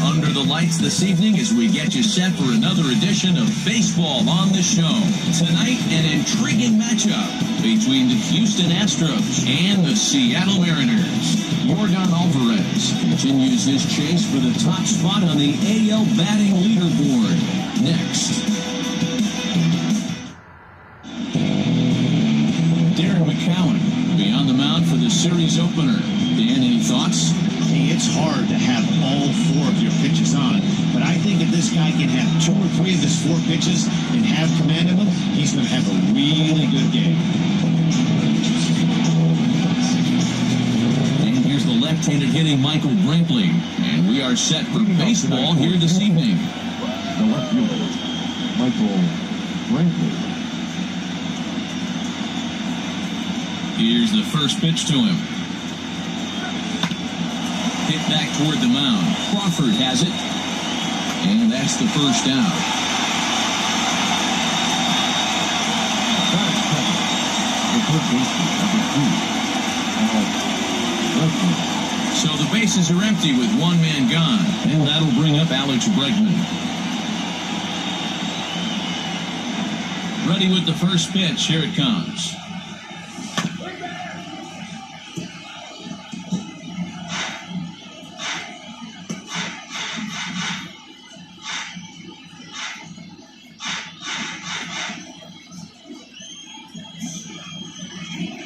under the lights this evening as we get you set for another edition of Baseball on the Show. Tonight, an intriguing matchup between the Houston Astros and the Seattle Mariners. Yordan Alvarez continues his chase for the top spot on the AL batting leaderboard. Next. Darren McCowan will be on the mound for the series opener. Dan, any thoughts? Hey, it's hard to have all four of your pitches on, but I think if this guy can have 2 or 3 of his 4 pitches and have command of them, he's going to have a really good game. And here's the left-handed hitting Michael Brantley, and we are set for baseball here this evening. The left fielder, Michael Brantley. Here's the first pitch to him. Hit back toward the mound. Crawford has it. And that's the first out. So the bases are empty with one man gone. And that'll bring up Alex Bregman. Ready with the first pitch. Here it comes.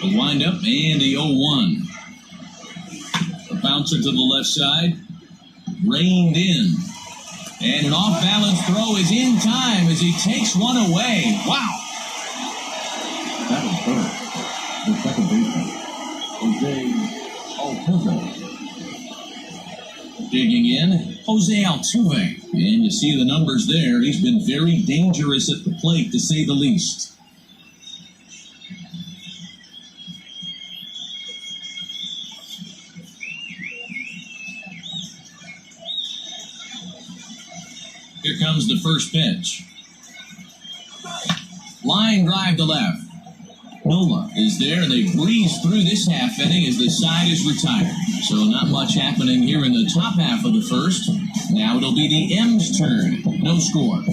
The windup and the 0-1. A bouncer to the left side. Reined in. And an off-balance throw is in time as he takes one away. Wow. That is first. The second baseman, Jose Altuve. Digging in, Jose Altuve. And you see the numbers there. He's been very dangerous at the plate, to say the least. Here comes the first pitch. Line drive to left. Nola is there. They breeze through this half inning as the side is retired. So not much happening here in the top half of the first. Now it'll be the M's turn. No score.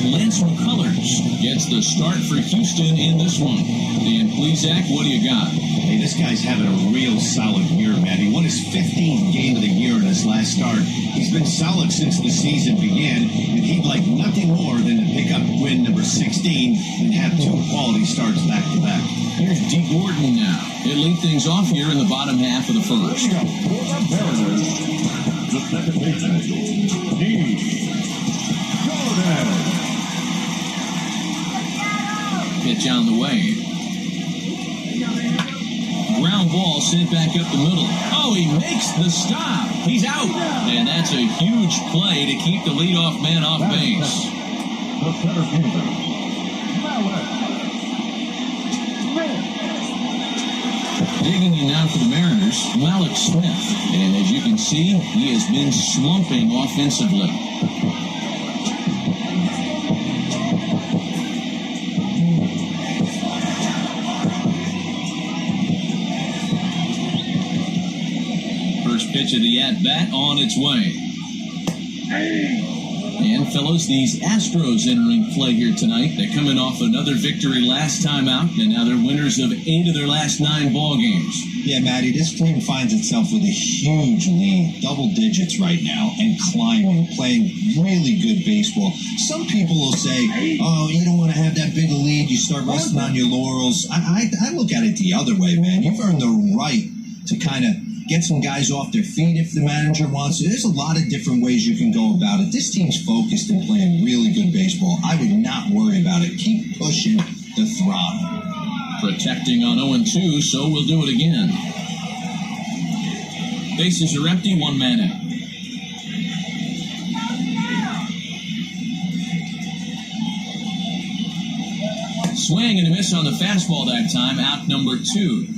Lance McCullers gets the start for Houston in this one. Dan Plesac, what do you got? Hey, this guy's having a real solid year, man. He won his 15th game of the year in his last start. He's been solid since the season began, and he'd like nothing more than to pick up win number 16 and have 2 quality starts back-to-back. Here's D. Gordon now. He'll lead things off here in the bottom half of the first. Mariners, the second baseman, D. Gordon. Pitch on the way. Ground ball sent back up the middle. Oh, he makes the stop. He's out. And that's a huge play to keep the leadoff man off base. The center fielder, Digging in now for the Mariners, Malik Smith. And as you can see, he has been slumping offensively. Pitch of the at-bat on its way. And, fellas, these Astros entering play here tonight. They're coming off another victory last time out, and now they're winners of 8 of their last 9 ball games. Yeah, Matty, this team finds itself with a huge lead, double digits right now, and climbing, playing really good baseball. Some people will say, oh, you don't want to have that big a lead, you start resting on your laurels. I look at it the other way, man. You've earned the right to kind of get some guys off their feet if the manager wants to. There's a lot of different ways you can go about it. This team's focused and playing really good baseball. I would not worry about it. Keep pushing the throttle. Protecting on 0-2, so we'll do it again. Bases are empty, 1 man out. Swing and a miss on the fastball that time, out number 2.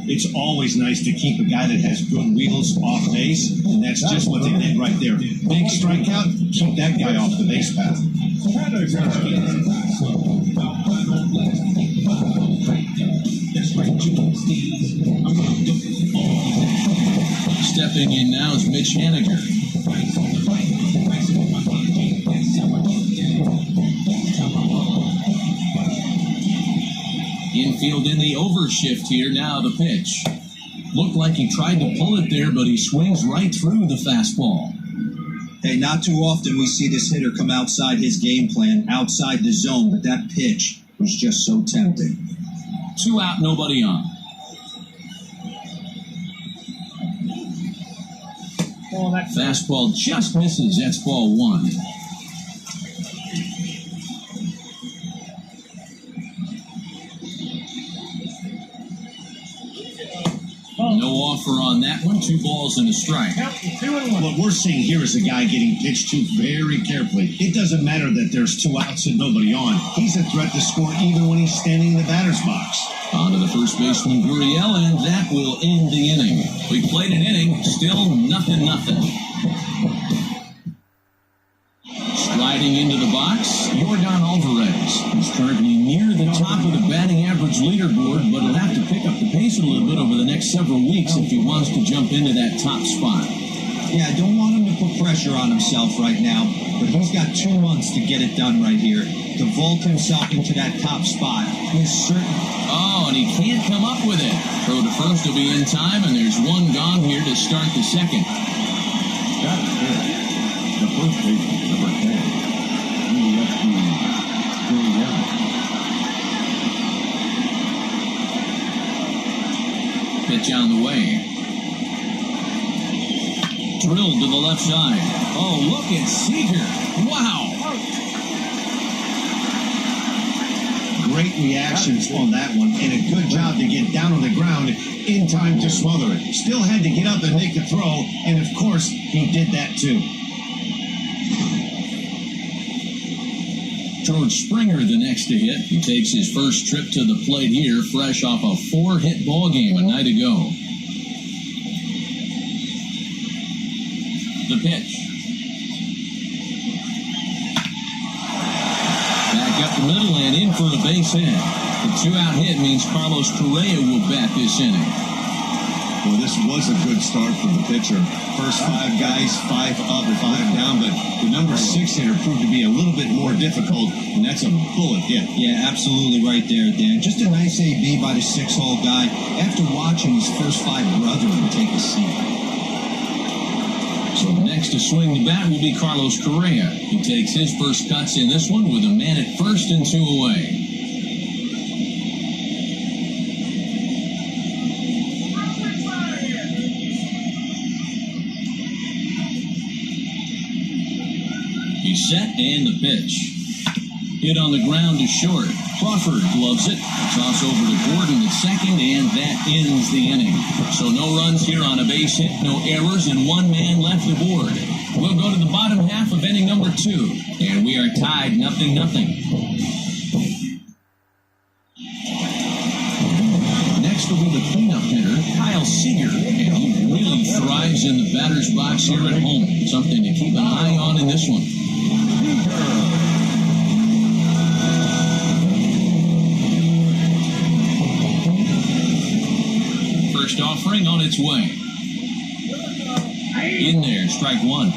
It's always nice to keep a guy that has good wheels off base, and that's just what they did right there. Big strikeout, keep that guy off the base path. Stepping in now is Mitch Haniger. Infield in the overshift here. Now the pitch. Looked like he tried to pull it there, but he swings right through the fastball. Hey, not too often we see this hitter come outside his game plan, outside the zone, but that pitch was just so tempting. 2 out, nobody on. Fastball just misses. That's ball 1. No offer on that one. 2 balls and a strike. What we're seeing here is a guy getting pitched to very carefully. It doesn't matter that there's 2 outs and nobody on. He's a threat to score even when he's standing in the batter's box. On to the first baseman, Gurriel, and that will end the inning. We played an inning, still 0-0. Sliding into the box, Yordan Alvarez. He's currently near the top of the batting average leaderboard, but he'll have to pick up the pace a little bit over the next several weeks if he wants to jump into that top spot. Yeah, I don't want him to put pressure on himself right now, but he's got 2 months to get it done right here. To vault himself into that top spot is certain. Oh, and he can't come up with it. Throw to first will be in time, and there's 1 gone here to start the second. That's it. The first baseman, number 10. He left the Pitch on the way. Drilled to the left side. Oh, look at Seager. Wow. Great reactions on that one, and a good job to get down on the ground in time to smother it. Still had to get up and make the throw, and of course, he did that too. George Springer the next to hit. He takes his first trip to the plate here, fresh off a 4-hit ball game a night ago. The pitch. Back up the middle and in for a base hit. The 2-out hit means Carlos Correa will bat this inning. Well, this was a good start for the pitcher. First 5 guys, 5 up, 5 down, but the number 6 hitter proved to be a little bit more difficult, and that's a bullet hit. Yeah, absolutely right there, Dan. Just a nice AB by the 6-hole guy after watching his first 5 brethren take a seat. So next to swing the bat will be Carlos Correa. He takes his first cuts in this one with a man at first and 2 away. He's set and the pitch. Hit on the ground to short. Crawford gloves it. Toss over to Gordon at second, and that ends the inning. So no runs here on a base hit, no errors, and 1 man left aboard. We'll go to the bottom half of inning number 2, and we are tied 0-0. Next will be the cleanup hitter, Kyle Seager, and he really thrives in the batter's box here at home. Something to keep an eye on in this one. First offering on its way. In there, strike 1.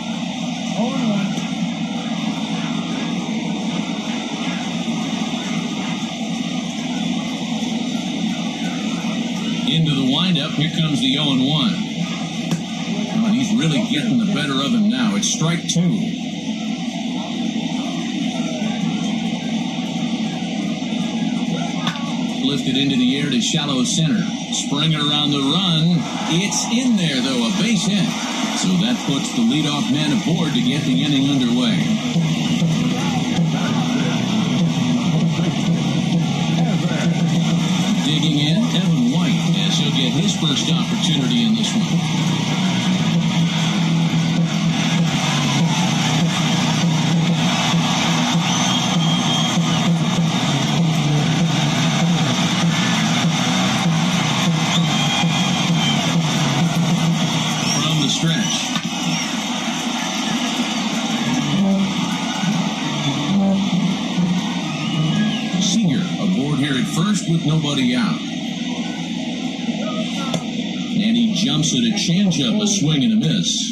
Into the windup, here comes the 0-1. Oh, and he's really getting the better of him now. It's strike 2. Lifted into the air to shallow center. Springer on the run. It's in there, though, a base hit. So that puts the leadoff man aboard to get the inning underway. Digging in, Evan White, as he'll get his first opportunity in this one. With nobody out. jumps at a changeup, a swing and a miss.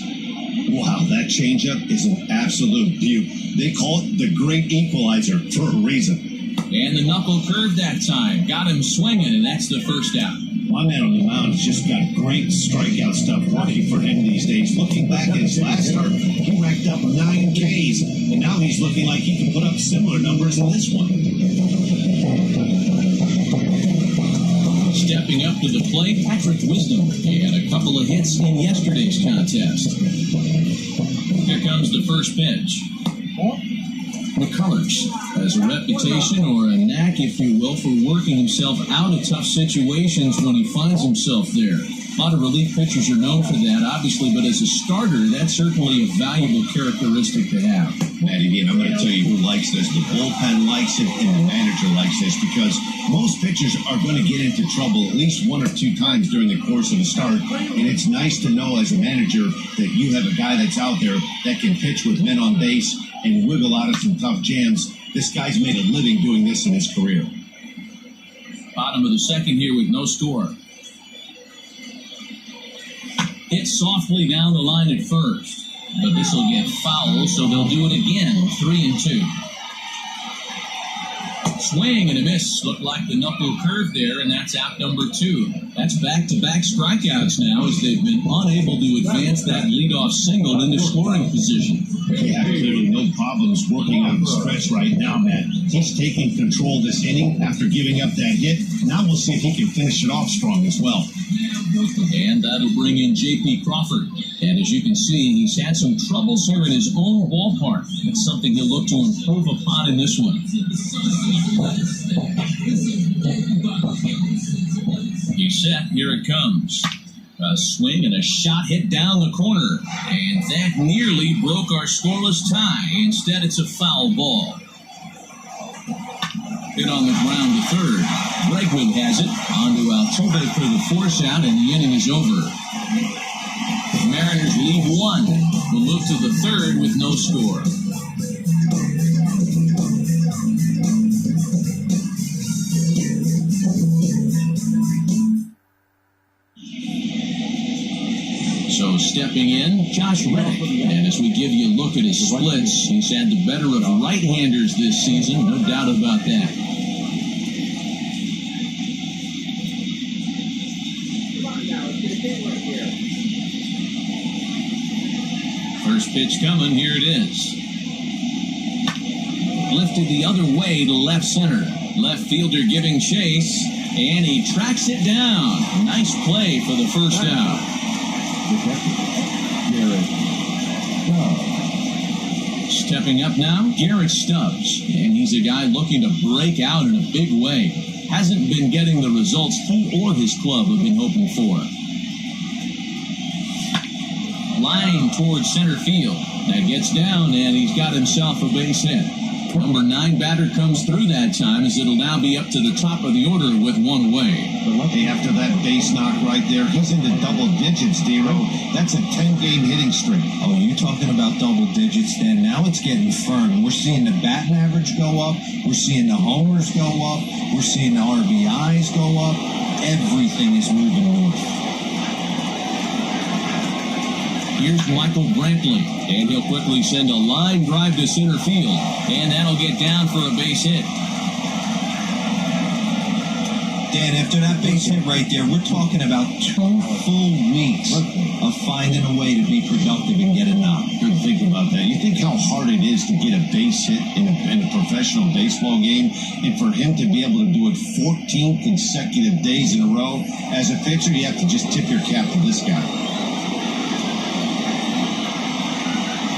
Wow, that changeup is an absolute beaut. They call it the great equalizer for a reason. And the knuckle curve that time. Got him swinging, and that's the first out. My man on the mound has just got great strikeout stuff working for him these days. Looking back at his last start, he racked up 9 Ks, and now he's looking like he can put up similar numbers in this one. Stepping up to the plate, Patrick Wisdom. He had a couple of hits in yesterday's contest. Here comes the first pitch. McCullers has a reputation, or a knack, if you will, for working himself out of tough situations when he finds himself there. A lot of relief pitchers are known for that, obviously, but as a starter, that's certainly a valuable characteristic to have. Matty, and I'm going to tell you who likes this. The bullpen likes it, and the manager likes this, because most pitchers are going to get into trouble at least 1 or 2 times during the course of a start, and it's nice to know as a manager that you have a guy that's out there that can pitch with men on base and wiggle out of some tough jams. This guy's made a living doing this in his career. Bottom of the second here with no score. Hit softly down the line at first, but this will get foul, so they'll do it again. 3-2. Swing and a miss. Looked like the knuckle curve there, and that's out number 2. That's back-to-back strikeouts now, as they've been unable to advance that leadoff single into scoring position. Yeah, clearly no problems working on the stretch right now, Matt. He's taking control this inning after giving up that hit. Now we'll see if he can finish it off strong as well. And that'll bring in J.P. Crawford. And as you can see, he's had some troubles here in his own ballpark. It's something he'll look to improve upon in this one. He's set. Here it comes. A swing and a shot hit down the corner. And that nearly broke our scoreless tie. Instead, it's a foul ball. Hit on the ground to third. Bregman has it. On to Altuve for the force out, and the inning is over. The Mariners lead 1. We'll move to the third with no score. So stepping in, Josh Reddick. And as we give you a look at his splits, he's had the better of right-handers this season, no doubt about that. First pitch coming, here it is. Lifted the other way to left center. Left fielder giving chase, and he tracks it down. Nice play for the first out. Stepping up now, Garrett Stubbs. And he's a guy looking to break out in a big way. Hasn't been getting the results he or his club have been hoping for. Line towards center field. That gets down, and he's got himself a base hit. Number 9 batter comes through that time, as it'll now be up to the top of the order with 1 away. But lucky after that base knock right there, he's into double digits, D-Row. That's a 10-game hitting streak. Oh, you're talking about double digits, then. Now it's getting firm. We're seeing the batting average go up. We're seeing the homers go up. We're seeing the RBIs go up. Everything is moving north. Here's Michael Brantley, and he'll quickly send a line drive to center field, and that'll get down for a base hit. Dan, after that base hit right there, we're talking about 2 full weeks of finding a way to be productive and get a knock. Good think about that. You think how hard it is to get a base hit in a professional baseball game, and for him to be able to do it 14 consecutive days in a row. As a pitcher, you have to just tip your cap to this guy.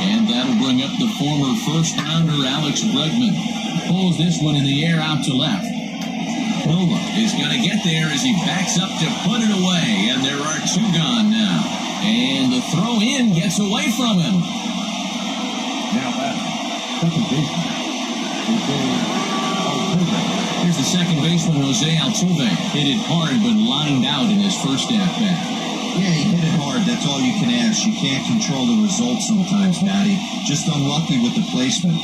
And that'll bring up the former first-rounder Alex Bregman. Pulls this one in the air out to left. Nova is going to get there as he backs up to put it away, and there are 2 gone now. And the throw in gets away from him. Now back, second baseman, Altuve. Here's the second baseman, Jose Altuve. Hit it hard, but lined out in his first at-bat. Yeah, he hit it hard. That's all you can ask. You can't control the results sometimes, Matty. Just unlucky with the placement.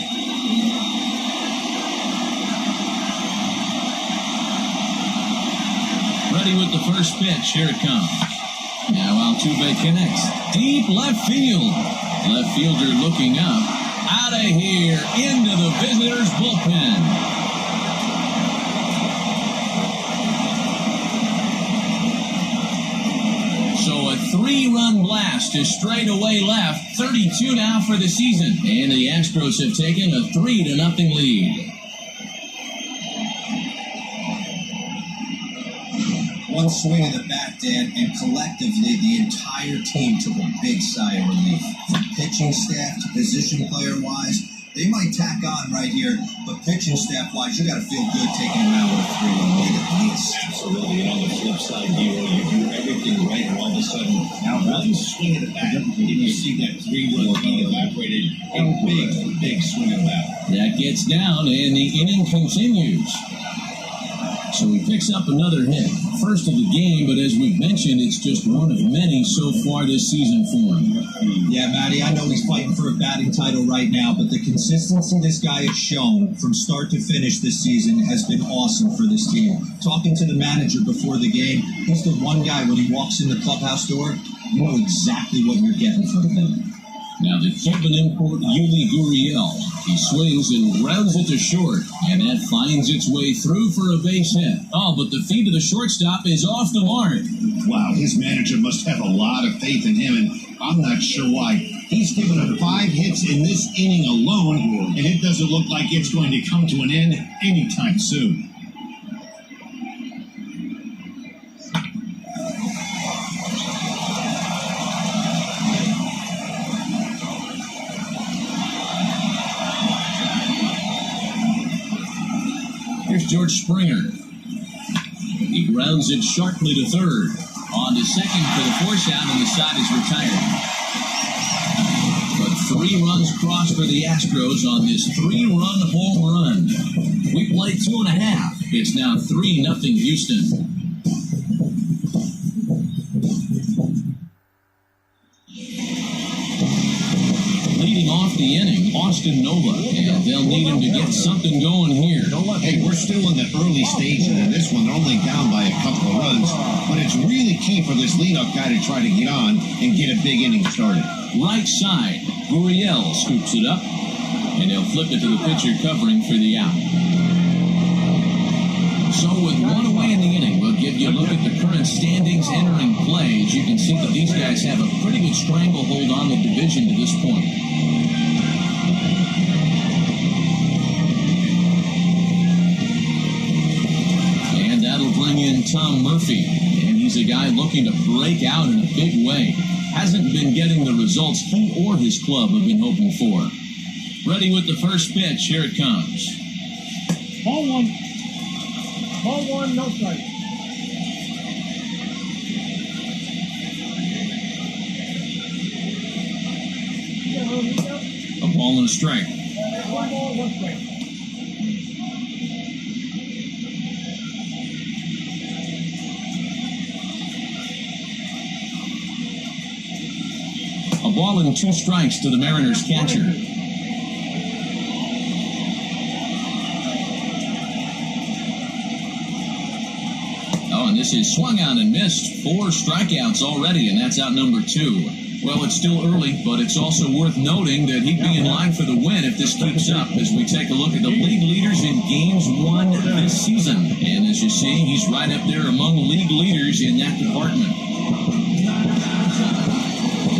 Ready with the first pitch. Here it comes. Now Altuve connects. Deep left field. Left fielder looking up. Out of here. Into the visitors' bullpen. So a 3-run blast to straightaway left. 32 now for the season. And the Astros have taken a 3-0 lead. One swing of the bat, Dan, and collectively the entire team took a big sigh of relief. From pitching staff to position player-wise, they might tack on right here, but pitching staff-wise, you got to feel good taking them out with a 3-1 lead at least. Absolutely. And on the flip side, you do everything right, and all of a sudden, now one swing of the bat, and you see that 3-run lead evaporated. A big swing of the bat. That gets down, and the inning continues. So he picks up another hit. First of the game, but as we've mentioned, it's just one of many so far this season for him. Yeah, Matty, I know he's fighting for a batting title right now, but the consistency this guy has shown from start to finish this season has been awesome for this team. Talking to the manager before the game, he's the one guy when he walks in the clubhouse door, you know exactly what you're getting from him. Now the Cuban import, Yuli Gurriel. He swings and rounds it to short, and that finds its way through for a base hit. Oh, but the feet of the shortstop is off the mark. Wow, his manager must have a lot of faith in him, and I'm not sure why. He's given him 5 hits in this inning alone, and it doesn't look like it's going to come to an end anytime soon. Here's George Springer. He grounds it sharply to third. On to second for the force out, and the side is retired. But 3 runs crossed for the Astros on this 3-run home run. We played 2.5. It's now 3-0 Houston. Leading off the inning, Austin Nova, and they'll need him to get something going here. Hey, we're still in the early stages of this one. They're only down by a couple of runs, but it's really key for this leadoff guy to try to get on and get a big inning started. Right side, Gurriel scoops it up, and he'll flip it to the pitcher covering for the out. So with 1 away in the inning, we'll give you a look at the current standings entering play. As you can see that these guys have a pretty good stranglehold on the division to this point. And that'll bring in Tom Murphy. And he's a guy looking to break out in a big way. Hasn't been getting the results he or his club have been hoping for. Ready with the first pitch. Here it comes. Ball 1. Ball 1, no strike. A ball and a strike. 1 ball, 1 strike. A ball and 2 strikes to the Mariners catcher. Oh, and this is swung out and missed. 4 strikeouts already, and that's out number 2. Well, it's still early, but it's also worth noting that he'd be in line for the win if this keeps up as we take a look at the league leaders in games won this season. And as you see, he's right up there among league leaders in that department.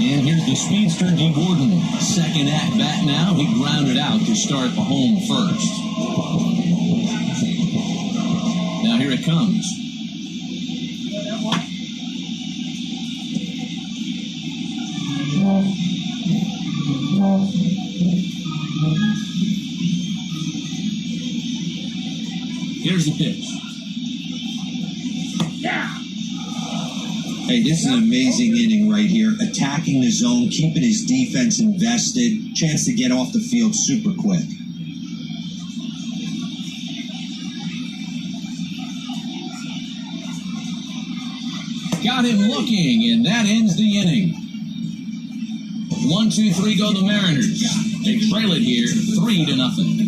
And here's the speedster, D. Gordon. Second at bat now. He grounded out to start the home first. Now here it comes. Here's the pitch. Hey, this is an amazing inning right here. Attacking the zone, keeping his defense invested. Chance to get off the field super quick. Got him looking, and that ends the inning. 1, 2, 3 go the Mariners. They trail it here 3-0.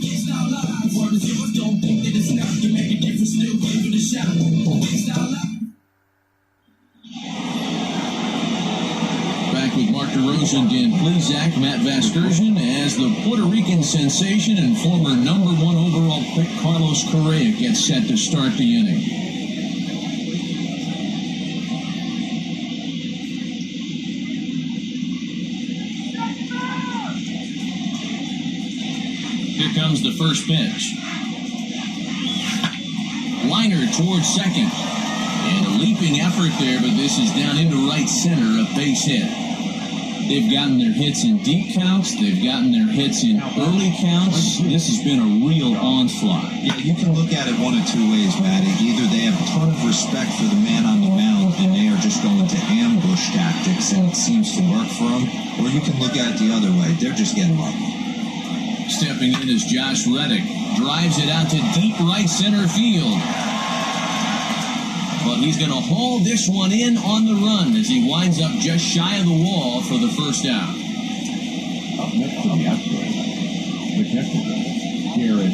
Dr. Rosen, Dan Plezak, Matt Vasgersian, as the Puerto Rican sensation and former #1 overall pick Carlos Correa gets set to start the inning. Here comes the first pitch. Liner towards second. And a leaping effort there, but this is down into right center, a base hit. They've gotten their hits in deep counts. They've gotten their hits in early counts. This has been a real onslaught. Yeah, you can look at it one of two ways, Matty. Either they have a ton of respect for the man on the mound and they are just going to ambush tactics and it seems to work for them, or you can look at it the other way. They're just getting lucky. Stepping in is Josh Reddick. Drives it out to deep right center field. But he's going to haul this one in on the run as he winds up just shy of the wall for the first out. Up next to the Astros, the catcher, Garrett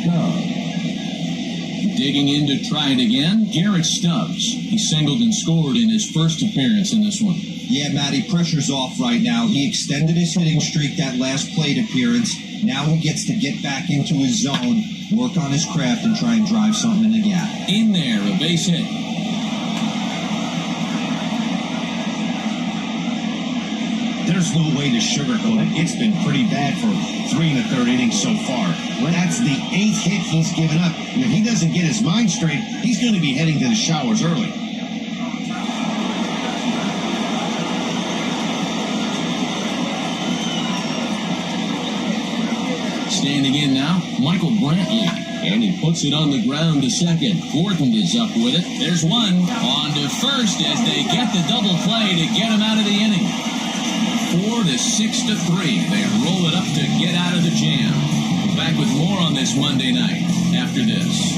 Stubbs. Digging in to try it again, Garrett Stubbs. He singled and scored in his first appearance in this one. Yeah, Matty, pressure's off right now. He extended his hitting streak that last plate appearance. Now he gets to get back into his zone, work on his craft, and try and drive something in the gap. In there, a base hit. There's no way to sugarcoat it. It's been pretty bad for 3 1/3 innings so far. That's the 8th hit he's given up. And if he doesn't get his mind straight, he's going to be heading to the showers early. Standing in now, Michael Brantley. And he puts it on the ground to second. Gordon is up with it. There's one. On to first as they get the double play to get him out of the inning. 4 to 6 to 3. They roll it up to get out of the jam. Back with more on this Monday night after this.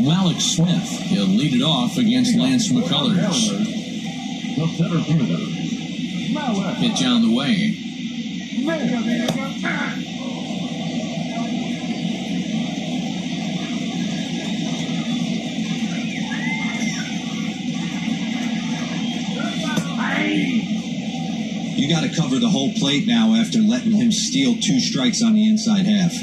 Malik Smith. He'll lead it off against Lance McCullers. The center fielder, Malik. Pitch on the way. You got to cover the whole plate now after letting him steal 2 strikes on the inside half.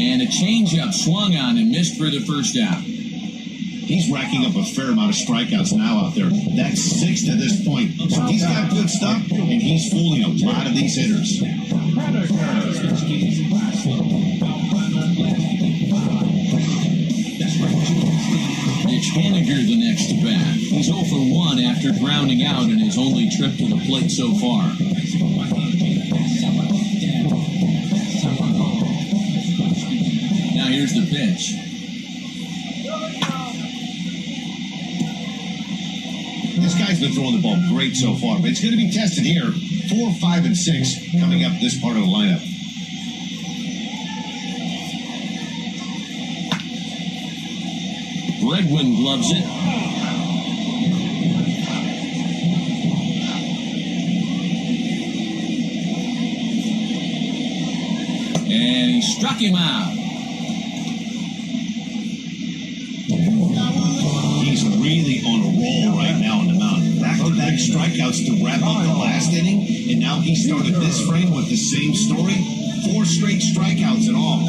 And a changeup swung on and missed for the first out. He's racking up a fair amount of strikeouts now out there. That's 6 to this point. So he's got good stuff, and he's fooling a lot of these hitters. Mitch Haniger the next to bat. He's 0 for 1 after grounding out in his only trip to the plate so far. Here's the pitch. This guy's been throwing the ball great so far, but it's going to be tested here. 4, 5, and 6 coming up this part of the lineup. Redwin gloves it. And he struck him out. He's really on a roll right now on the mound. Back-to-back strikeouts to wrap up the last inning, and now he started this frame with the same story. 4 straight strikeouts in all.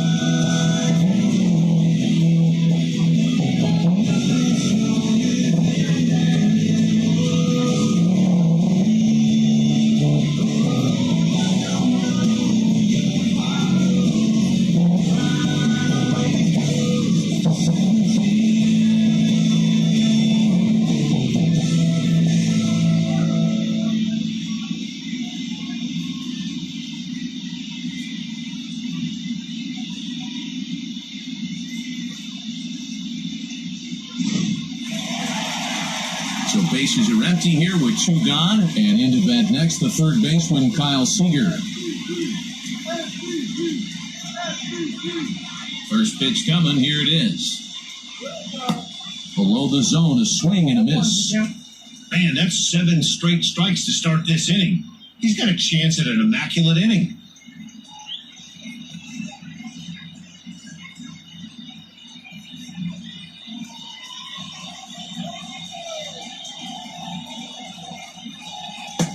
So bases are empty here with 2 gone. And into bat next, the third baseman, Kyle Seager. First pitch coming. Here it is. Below the zone, a swing and a miss. Man, that's 7 straight strikes to start this inning. He's got a chance at an immaculate inning.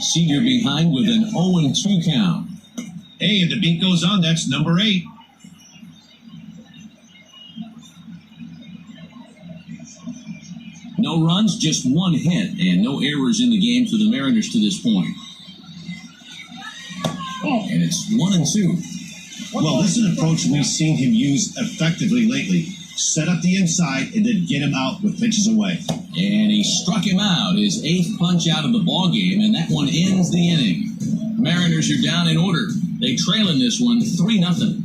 Seager behind with an 0-2 count. Hey, if the beat goes on, that's number 8. No runs, just 1 hit, and no errors in the game for the Mariners to this point. And it's 1-2. Well, this is an approach we've seen him use effectively lately. Set up the inside and then get him out with pitches away. And he struck him out, his 8th punch out of the ball game, and that one ends the inning. Mariners are down in order. They trail in this one 3-0.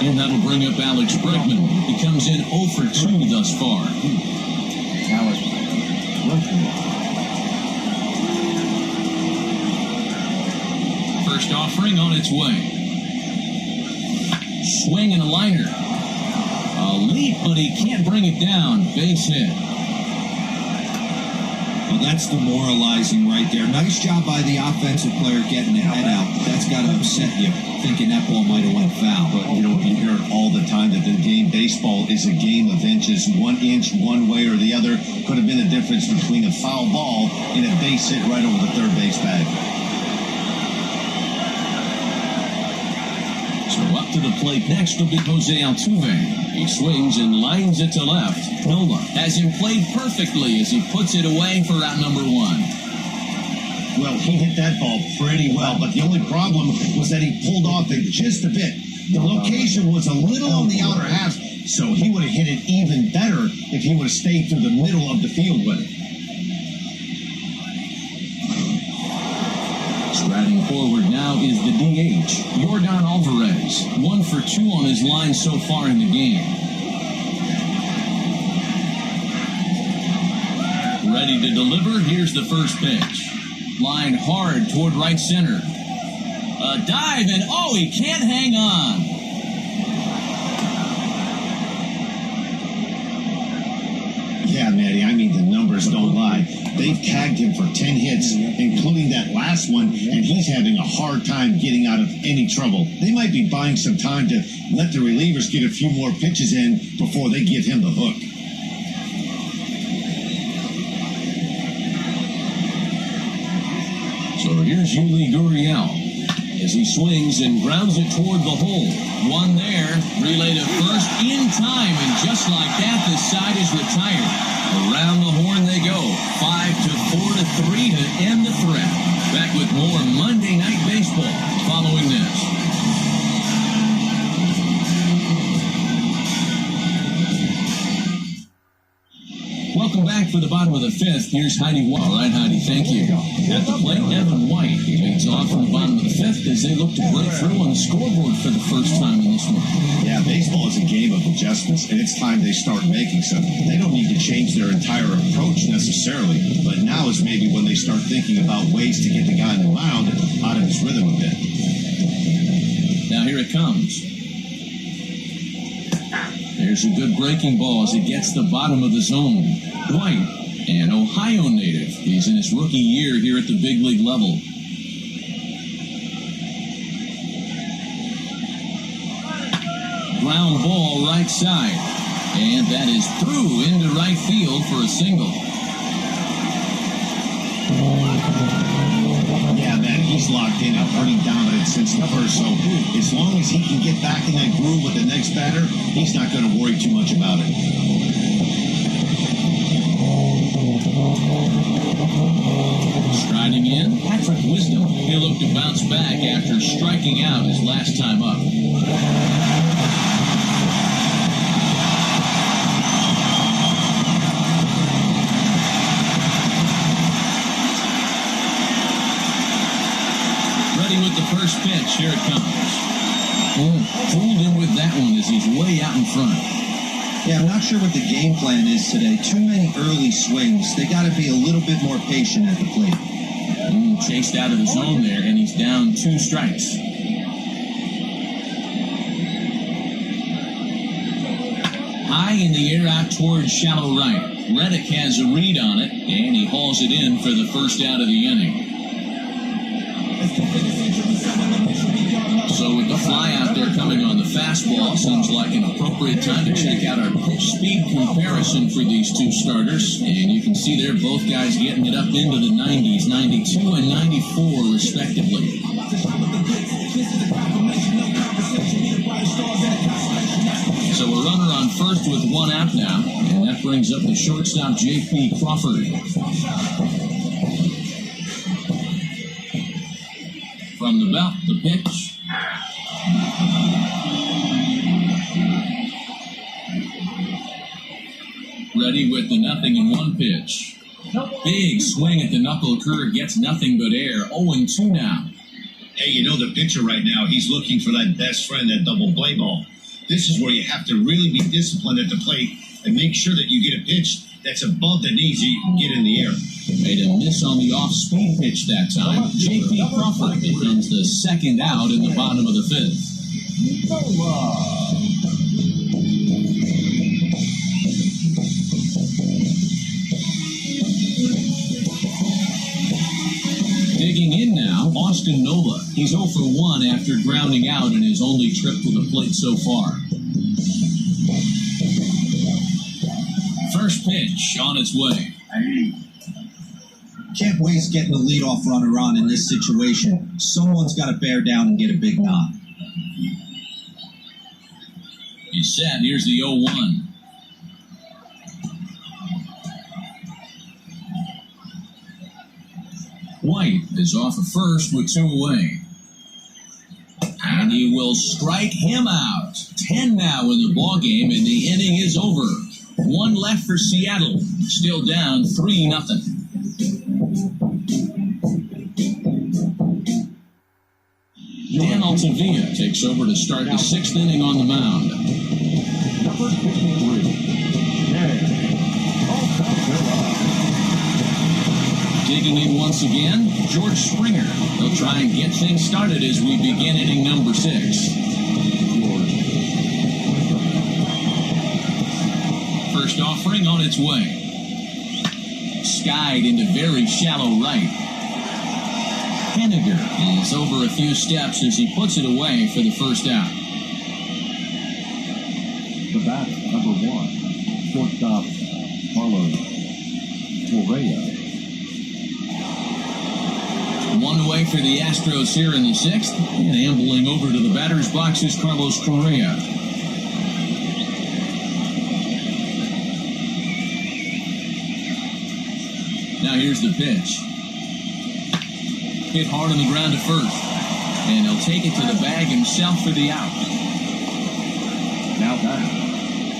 And that'll bring up Alex Bregman. He comes in 0 for 2 thus far. First offering on its way. Swing and a liner. A leap, but he can't bring it down. Base hit. Well, that's demoralizing right there. Nice job by the offensive player getting the head out. That's got to upset you, thinking that ball might have went foul. But, you know, you hear it all the time that the game baseball is a game of inches. 1 inch one way or the other could have been the difference between a foul ball and a base hit right over the third base bag. So up to the plate next will be Jose Altuve. He swings and lines it to left. Nola has him played perfectly as he puts it away for out number 1. Well, he hit that ball pretty well, but the only problem was that he pulled off it just a bit. The location was a little on the outer half, so he would have hit it even better if he would have stayed through the middle of the field with it. Striding forward now is the DH, Yordan Alvarez. 1 for 2 on his line so far in the game. Ready to deliver, here's the first pitch. Line hard toward right center. A dive, and oh, he can't hang on. Yeah, Matty, I mean, the numbers don't lie. They've tagged him for 10 hits, including that last one, and he's having a hard time getting out of any trouble. They might be buying some time to let the relievers get a few more pitches in before they give him the hook. So here's Yuli Gurriel as he swings and grounds it toward the hole. 1 there, relay to first in time, and just like that, the side is retired. Around the horn they go. 5-4-3 to end the threat. Back with more Monday Night Baseball following this. Welcome back for the bottom of the 5th. Here's Heidi White. All right, Heidi, thank you. At the plate, Evan White leads off from the bottom of the 5th as they look to break through on the scoreboard for the first time in this one. Yeah, baseball is a game of adjustments, and it's time they start making some. They don't need to change their entire approach necessarily, but now is maybe when they start thinking about ways to get the guy in the mound out of his rhythm a bit. Now here it comes. There's a good breaking ball as it gets the bottom of the zone. White, an Ohio native. He's in his rookie year here at the big league level. Ground ball right side. And that is through into right field for a single. Yeah, man, he's locked in and pretty dominant since the first, so as long as he can get back in that groove with the next batter, he's not going to worry too much about it. Striding in, Patrick Wisdom. He'll look to bounce back after striking out his last time up. Ready with the first pitch. Here it comes. Fooled him with that one as he's way out in front. Yeah, I'm not sure what the game plan is today. Too many early swings. They got to be a little bit more patient at the plate. Chased out of the zone there, and he's down 2 strikes. High in the air out towards shallow right. Reddick has a read on it, and he hauls it in for the first out of the inning. So with the fly out there coming on the fastball, seems like an appropriate time to check out our pitch speed comparison for these two starters. And you can see there both guys getting it up into the 90s, 92 and 94 respectively. So a runner on first with one out now, and that brings up the shortstop J.P. Crawford. From the belt, the pitch. Ready with the 0-1 pitch. Big swing at the knuckle curve, gets nothing but air. 0-2 now. Hey, you know the pitcher right now, he's looking for that best friend, that double play ball. This is where you have to really be disciplined at the plate and make sure that you get a pitch that's above the knees so you can get in the air. Made a miss on the off-speed pitch that time. J.P. Crawford becomes the second out in the bottom of the fifth. Digging in now, Austin Nola. He's 0 for 1 after grounding out in his only trip to the plate so far. First pitch on its way. Can't waste getting the leadoff runner on in this situation. Someone's got to bear down and get a big knock. He's set. Here's the 0-1. White is off of first with 2 away. And he will strike him out. 10 now in the ballgame, and the inning is over. 1 left for Seattle. Still down 3-0. Dan Altavilla takes over to start the 6th inning on the mound. Number 53, Dan Altavilla. Digging in once again, George Springer. He'll try and get things started as we begin inning number 6. First offering on its way. Skied into very shallow right. Henniger is over a few steps as he puts it away for the first out. The bat, number 1, shortstop Carlos Correa. 1 away for the Astros here in the 6th. And ambling over to the batter's box is Carlos Correa. Now here's the pitch. Hit hard on the ground to first. And he'll take it to the bag himself for the out. Now back,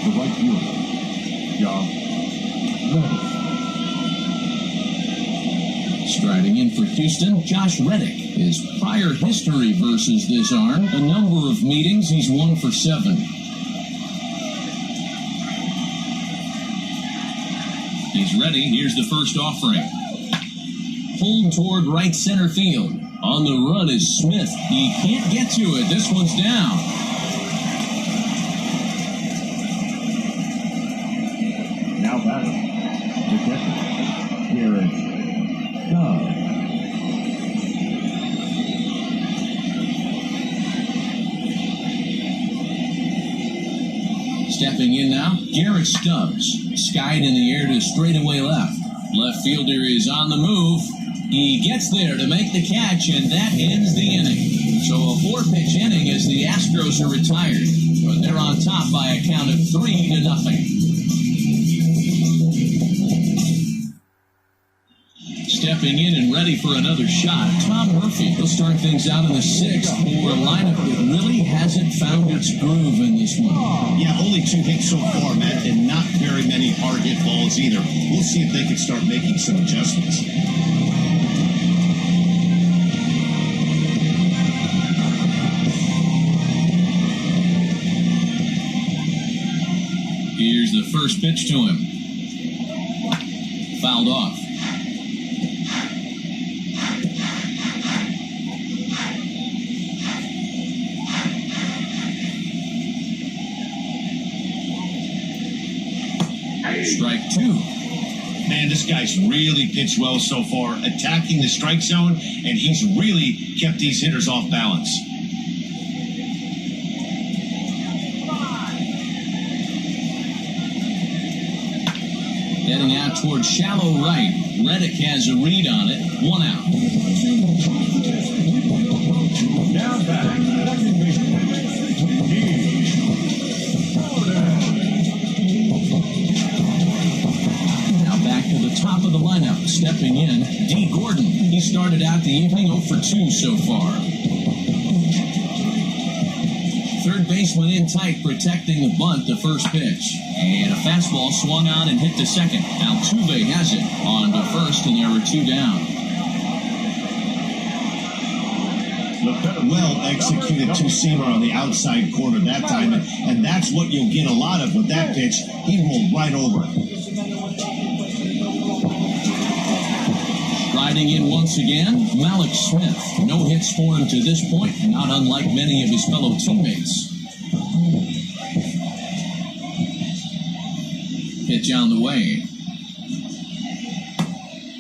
the right fielder, Josh Reddick. Striding in for Houston, Josh Reddick. His prior history versus this arm, a number of meetings, he's 1 for 7. He's ready. Here's the first offering. Pulled toward right center field. On the run is Smith. He can't get to it. This one's down. Now batting, the catcher, Garrett Stubbs. Stepping in now, Garrett Stubbs. Skied in the air to straightaway left. Left fielder is on the move. He gets there to make the catch, and that ends the inning. So a 4-pitch inning as the Astros are retired. But they're on top by a count of 3-0. Stepping in and ready for another shot, Tom Murphy. He'll start things out in the 6th for a lineup that really hasn't found its groove in this one. Yeah, only 2 hits so far, Matt, and not very many hard hit balls either. We'll see if they can start making some adjustments. Here's the first pitch to him. Fouled off. 2. Man, this guy's really pitched well so far, attacking the strike zone, and he's really kept these hitters off balance. Heading out towards shallow right. Reddick has a read on it. 1 out. Now back, second baseman, Now back to the top of the lineup. Stepping in, D. Gordon. He started out the evening 0 for 2 so far. Third baseman in tight, protecting the bunt, the first pitch. And a fastball swung on and hit to second. Altuve has it on to first, and there are 2 down. Well executed two-seamer on the outside corner that time, and that's what you'll get a lot of with that pitch. He rolled right over it. Riding in once again, Malik Smith. No hits for him to this point, not unlike many of his fellow teammates. Pitch on the way.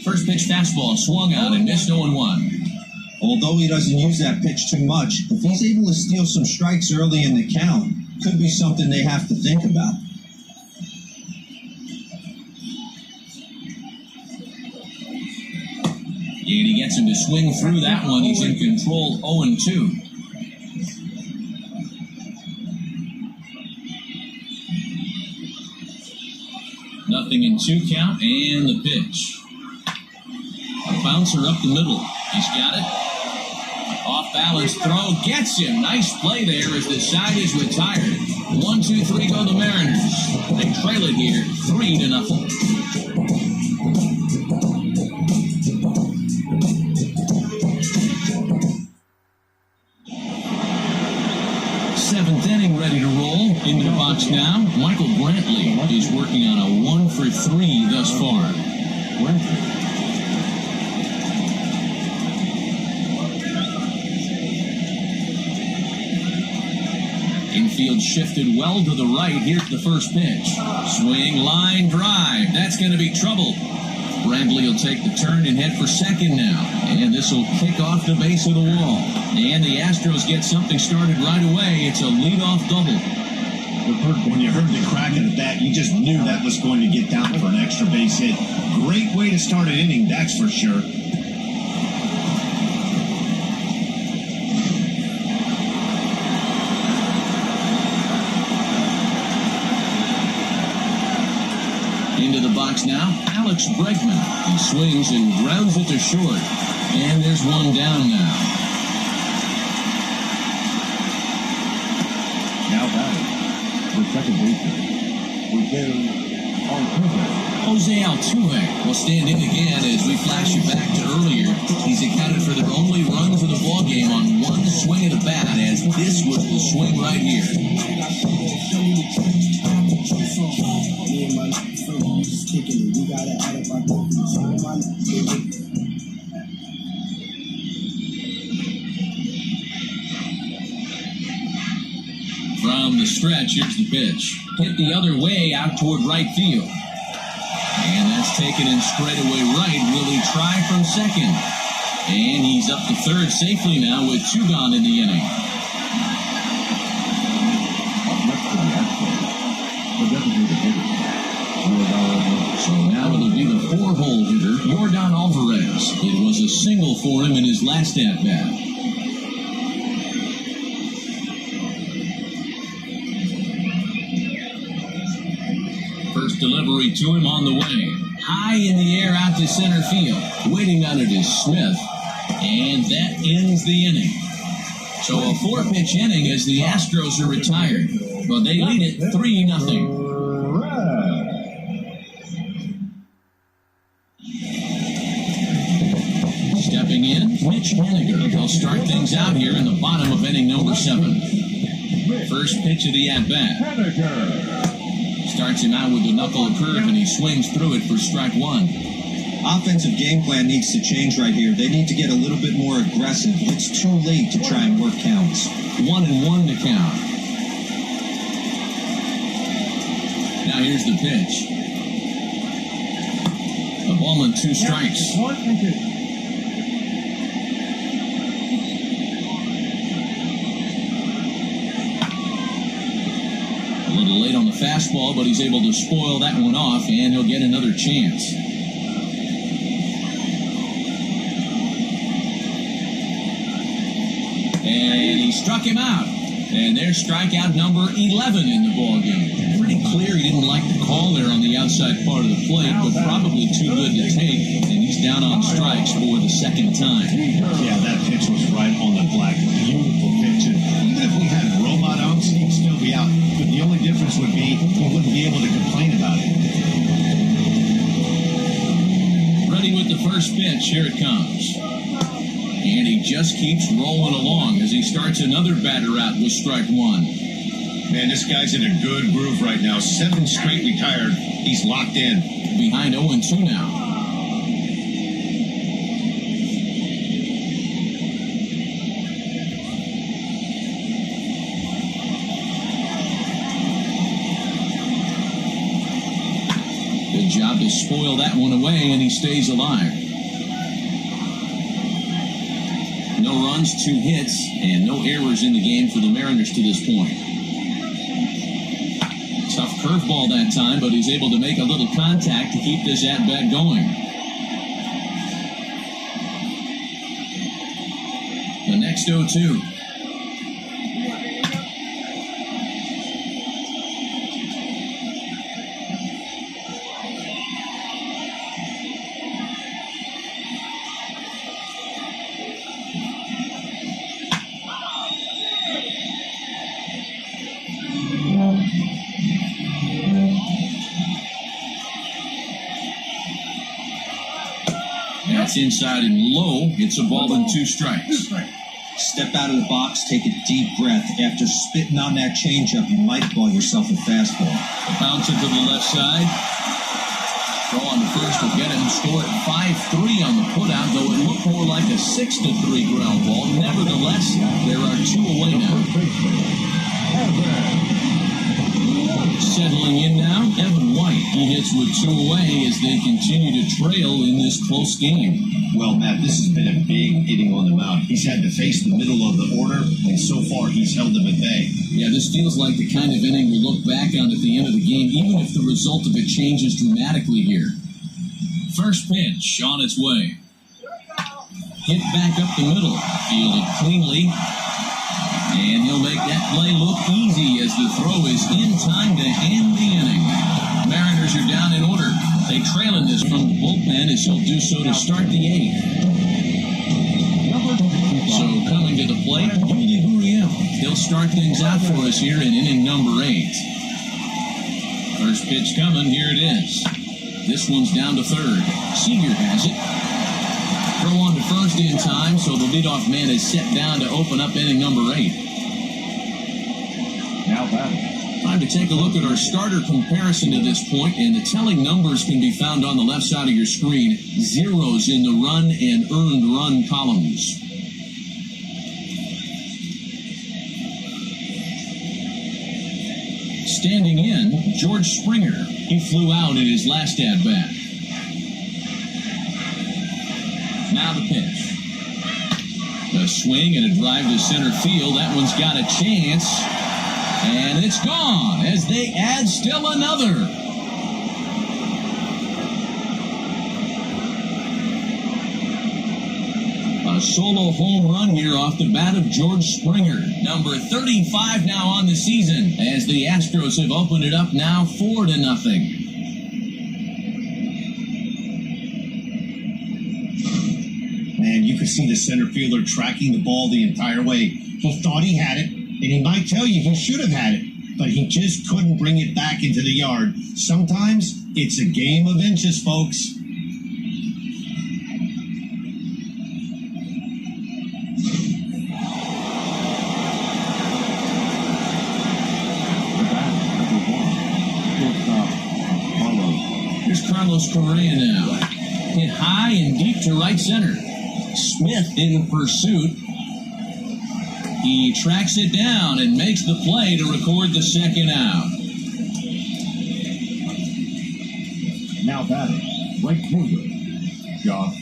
First pitch fastball swung on and missed 0-1. Although he doesn't use that pitch too much, if he's able to steal some strikes early in the count, could be something they have to think about. And he gets him to swing through that one. He's in control, 0-2. Nothing in 2 count, and the pitch. A bouncer up the middle. He's got it. Off balance throw, gets him. Nice play there as the side is retired. 1, 2, 3 go the Mariners. They trail it here, 3-0. Seventh inning ready to roll. Into the box now. Michael Brantley is working on a 1 for 3 thus far. Infield shifted well to the right. Here's the first pitch. Swing, line, drive. That's going to be trouble. Brantley will take the turn and head for second now. And this will kick off the base of the wall. And the Astros get something started right away. It's a leadoff double. When you heard the cracking of that, you just knew that was going to get down for an extra base hit. Great way to start an inning, that's for sure. Into the box now, Alex Bregman. He swings and grounds it to short. And there's 1 down now. now batting, the second baseman, Jose Altuve will stand in again as we flash you back to earlier. He's accounted for their only runs of the ballgame on 1 swing of the bat, as this was the swing right here. From the stretch, here's the pitch. Hit the other way out toward right field. And that's taken in straightaway right. Will he try from second? And he's up to third safely now with 2 gone in the inning. up next to the Astros, the designated hitter, So now it'll be the 4-hole hitter, Yordan Alvarez. It was a single for him in his last at-bat. First delivery to him on the way. High in the air out to center field. Waiting on it is Smith. And that ends the inning. So a 4-pitch inning as the Astros are retired. But they lead it 3-0. Stepping in, Mitch Haniger. He'll start things out here in the bottom of inning number 7. First pitch of the at-bat. Starts him out with a knuckle curve, and he swings through it for strike 1. Offensive game plan needs to change right here. They need to get a little bit more aggressive. It's too late to try and work counts. 1-1 to count. Now here's the pitch. A ball and 2 strikes. 1 and 2. A little late on the fastball, but he's able to spoil that one off, and he'll get another chance. And he struck him out. And there's strikeout number 11 in the ballgame. Pretty clear he didn't like the call there on the outside part of the plate, but probably too good to take. And he's down on strikes for the second time. Yeah, that pitch was right on the black. Beautiful pitch. And even if we had robot outs, he'd still be out. But the only difference would be he wouldn't be able to complain about it. Ready with the first pitch. Here it comes. And he just keeps rolling along as he starts another batter out with strike 1. Man, this guy's in a good groove right now. 7 straight retired. He's locked in. Behind 0-2 now. Good job to spoil that one away, and he stays alive. No runs, 2 hits, and no errors in the game for the Mariners to this point. Tough curveball that time, but he's able to make a little contact to keep this at-bat going. The next 0-2. That's inside and low. It's a ball and 2 strikes. Step out of the box, take a deep breath. After spitting on that changeup, you might ball yourself a fastball. Bounce it to the left side. Throw on the first will get him. Score at 5-3 on the putout, though it looked more like a 6-3 ground ball. Nevertheless, there are 2 away now. Settling in now, Evan White. He hits with 2 away as they continue to trail in this close game. Well, Matt, this has been a big hitting on the mound. He's had to face the middle of the order, and so far he's held them at bay. Yeah, this feels like the kind of inning we look back on at the end of the game, even if the result of it changes dramatically here. First pitch on its way. Hit back up the middle. Fielded cleanly. And he'll make that play look easy as the throw is in time to end the inning. Mariners are down in order. They trail in this from the bullpen as he'll do so to start the 8th. So coming to the plate, Yuli Gurriel. He'll start things out for us here in inning number 8. First pitch coming, here it is. This one's down to third. Seager has it. Throw on to first in time, so the leadoff man is set down to open up inning number 8. Now batting. Time to take a look at our starter comparison to this point, and the telling numbers can be found on the left side of your screen. 0s in the run and earned run columns. Standing in, George Springer. He flew out in his last at-bat. Now the pitch. A swing and a drive to center field. That one's got a chance. And it's gone as they add still another. A solo home run here off the bat of George Springer. Number 35 now on the season as the Astros have opened it up now 4-0. Man, you could see the center fielder tracking the ball the entire way. He thought he had it, and he might tell you he should have had it, but he just couldn't bring it back into the yard. Sometimes it's a game of inches, folks. Here's Carlos Correa now. Hit high and deep to right center. Smith in pursuit. He tracks it down and makes the play to record the second out. Now batting. right fielder, Josh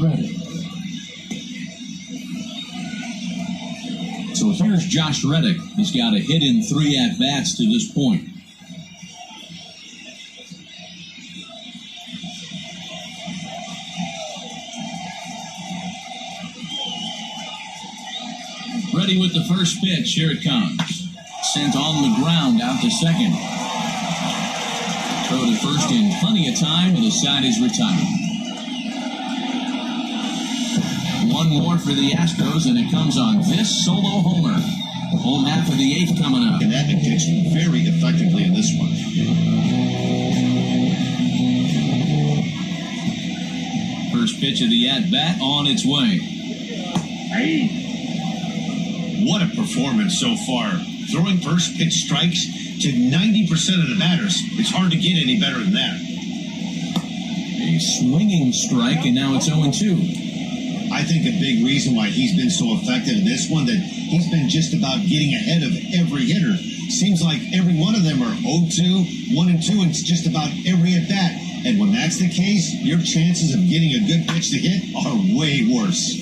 Reddick. So here's Josh Reddick. He's got a hit in 3 at-bats to this point. Ready with the first pitch. Here it comes. Sent on the ground out to second. Throw to first in plenty of time, and the side is retired. One more for the Astros, and it comes on this solo homer. Home half of the 8th coming up. And that pitched very effectively in this one. First pitch of the at-bat on its way. What a performance so far. Throwing first pitch strikes to 90% of the batters. It's hard to get any better than that. A swinging strike, and now it's 0-2. I think a big reason why he's been so effective in this one, that he's been just about getting ahead of every hitter. Seems like every one of them are 0-2, 1-2, and it's just about every at bat. And when that's the case, your chances of getting a good pitch to hit are way worse.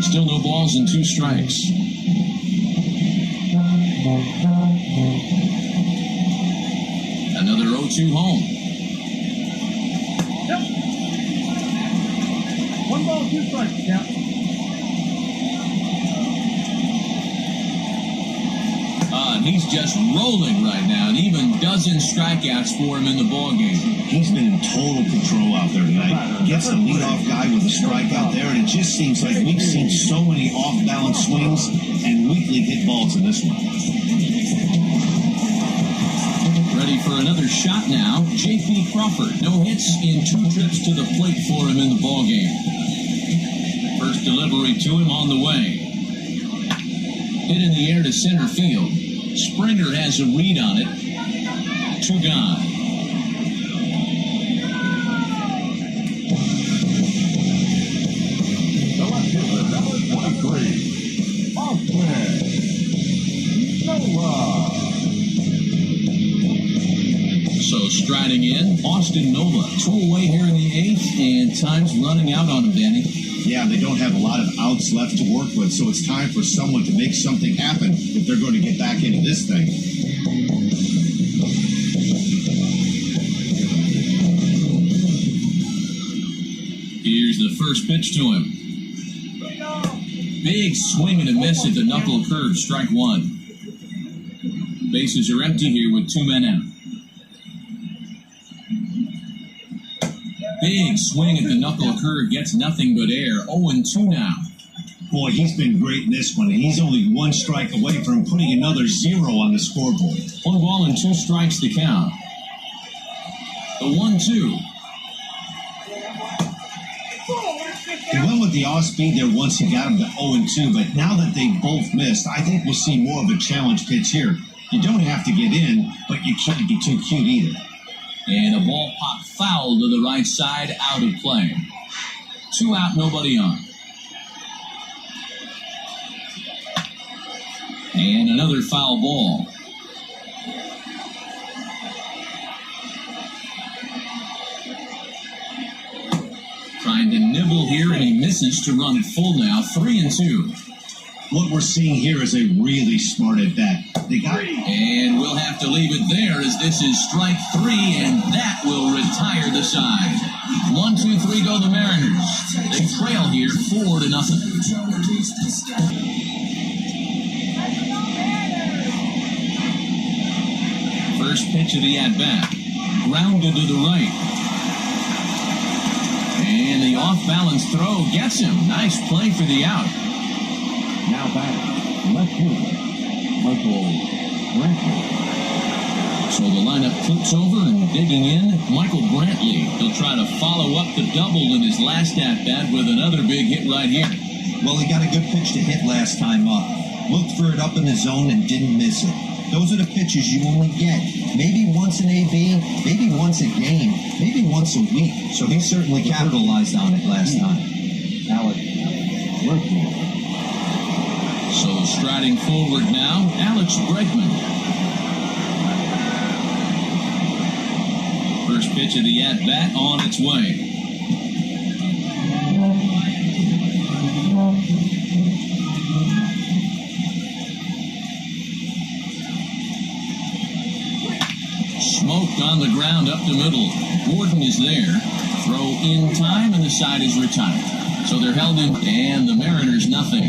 Still no balls and 2 strikes. Another 0-2 home. Yep. 1 ball, 2 strikes, yeah. He's just rolling right now, and even dozen strikeouts for him in the ballgame. He's been in total control out there tonight. Gets the leadoff guy with a strikeout there, and it just seems like we've seen so many off-balance swings and weakly hit balls in this one. Ready for another shot now, J.P. Crawford. No hits in 2 trips to the plate for him in the ballgame. First delivery to him on the way. Hit in the air to center field. Springer has a read on it. 2 gone. The left fielder, number 23, Austin Nola. So striding in, Austin Nola. 2 away here in the 8th, and time's running out on him, Danny. Yeah, they don't have a lot of outs left to work with, so it's time for someone to make something happen if they're going to get back into this thing. Here's the first pitch to him. Big swing and a miss at the knuckle curve, strike 1. Bases are empty here with 2 men out. Big swing at the knuckle curve, gets nothing but air. 0-2 now. Boy, he's been great in this one, and he's only 1 strike away from putting another 0 on the scoreboard. 1 ball and 2 strikes to count. The 1-2. He went with the off-speed there once he got him to 0-2, but now that they both missed, I think we'll see more of a challenge pitch here. You don't have to get in, but you can't be too cute either. And a ball popped foul to the right side, out of play. 2 out, nobody on. And another foul ball. Trying to nibble here, and he misses to run it full now. 3-2. What we're seeing here is a really smart at-bat. They got it. And we'll have to leave it there, as this is strike 3, and that will retire the side. 1-2-3 go the Mariners. They trail here 4-0. First pitch of the at-bat. Grounded to the right. And the off-balance throw gets him. Nice play for the out. Now back, left fielder, Michael Brantley. So the lineup flips over, and digging in, Michael Brantley. He'll try to follow up the double in his last at-bat with another big hit right here. Well, he got a good pitch to hit last time up. Looked for it up in the zone and didn't miss it. Those are the pitches you only get. Maybe once an AB, maybe once a game, maybe once a week. So he certainly capitalized on it last time. Alex Bregman. So striding forward now, Alex Bregman. First pitch of the at-bat on its way. Smoked on the ground up the middle. Gordon is there. Throw in time, and the side is retired. So they're held in, and the Mariners nothing.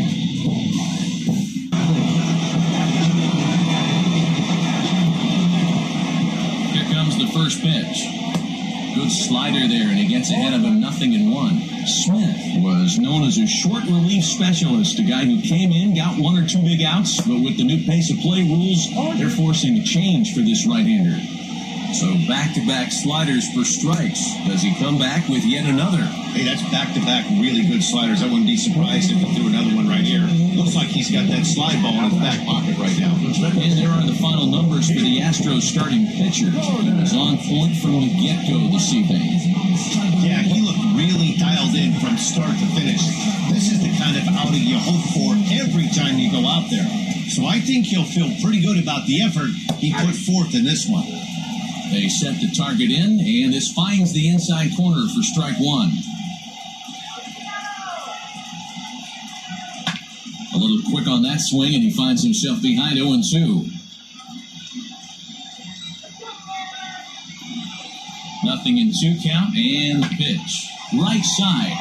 Here comes the first pitch. Good slider there, and he gets ahead of him 0-1. Smith was known as a short relief specialist, a guy who came in, got 1 or 2 big outs, but with the new pace of play rules, they're forcing a change for this right-hander. So back-to-back sliders for strikes. Does he come back with yet another? Hey, that's back-to-back really good sliders. I wouldn't be surprised if he threw another one right here. Looks like he's got that slide ball in his back pocket right now. And there are the final numbers for the Astros starting pitcher. He was on point from the get-go this evening. Yeah, he looked really dialed in from start to finish. This is the kind of outing you hope for every time you go out there. So I think he'll feel pretty good about the effort he put forth in this one. They set the target in, and this finds the inside corner for strike one. A little quick on that swing, and he finds himself behind 0-2. 0-2 count, and the pitch. Right side.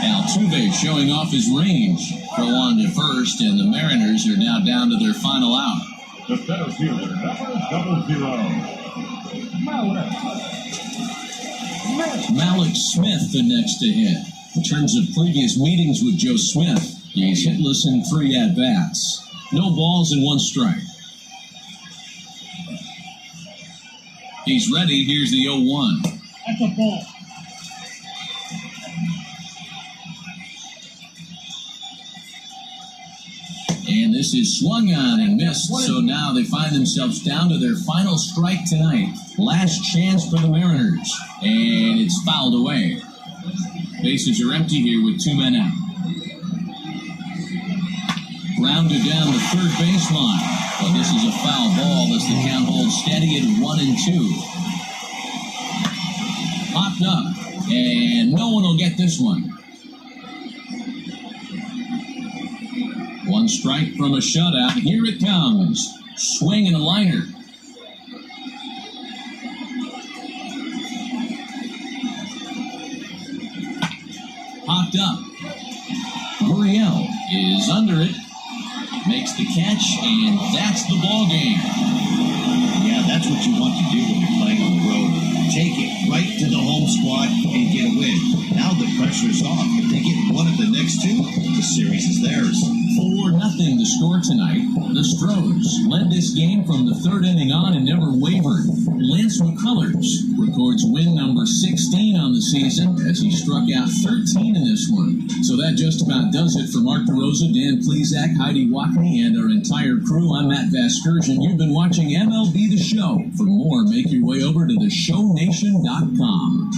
Altuve showing off his range. Throw on to first, and the Mariners are now down to their final out. The center fielder, number 00. Malik Smith, the next to hit. In terms of previous meetings with Joe Smith, he's hitless in 3 at-bats. No balls and 1 strike. He's ready. Here's the 0-1. That's a ball. And this is swung on and missed, so now they find themselves down to their final strike tonight. Last chance for the Mariners, and it's fouled away. Bases are empty here with 2 men out. Grounded down the third baseline, but this is a foul ball as the count holds steady at 1-2. Popped up, and no one will get this one. 1 strike from a shutout. Here it comes. Swing and a liner. Popped up. Gurriel is under it. Makes the catch, and that's the ball game. Yeah, that's what you want to do when you're playing on the road. Take it right to the home squad and get a win. Now the pressure's off. If they get one of the next 2, the series is theirs. 4-0 the score tonight. The Astros led this game from the 3rd inning on and never wavered. Lance McCullers records win number 16 on the season as he struck out 13 in this one. So that just about does it for Mark DeRosa, Dan Plesac, Heidi Watney, and our entire crew. I'm Matt Vasgersian. You've been watching MLB The Show. For more, make your way over to theshownation.com.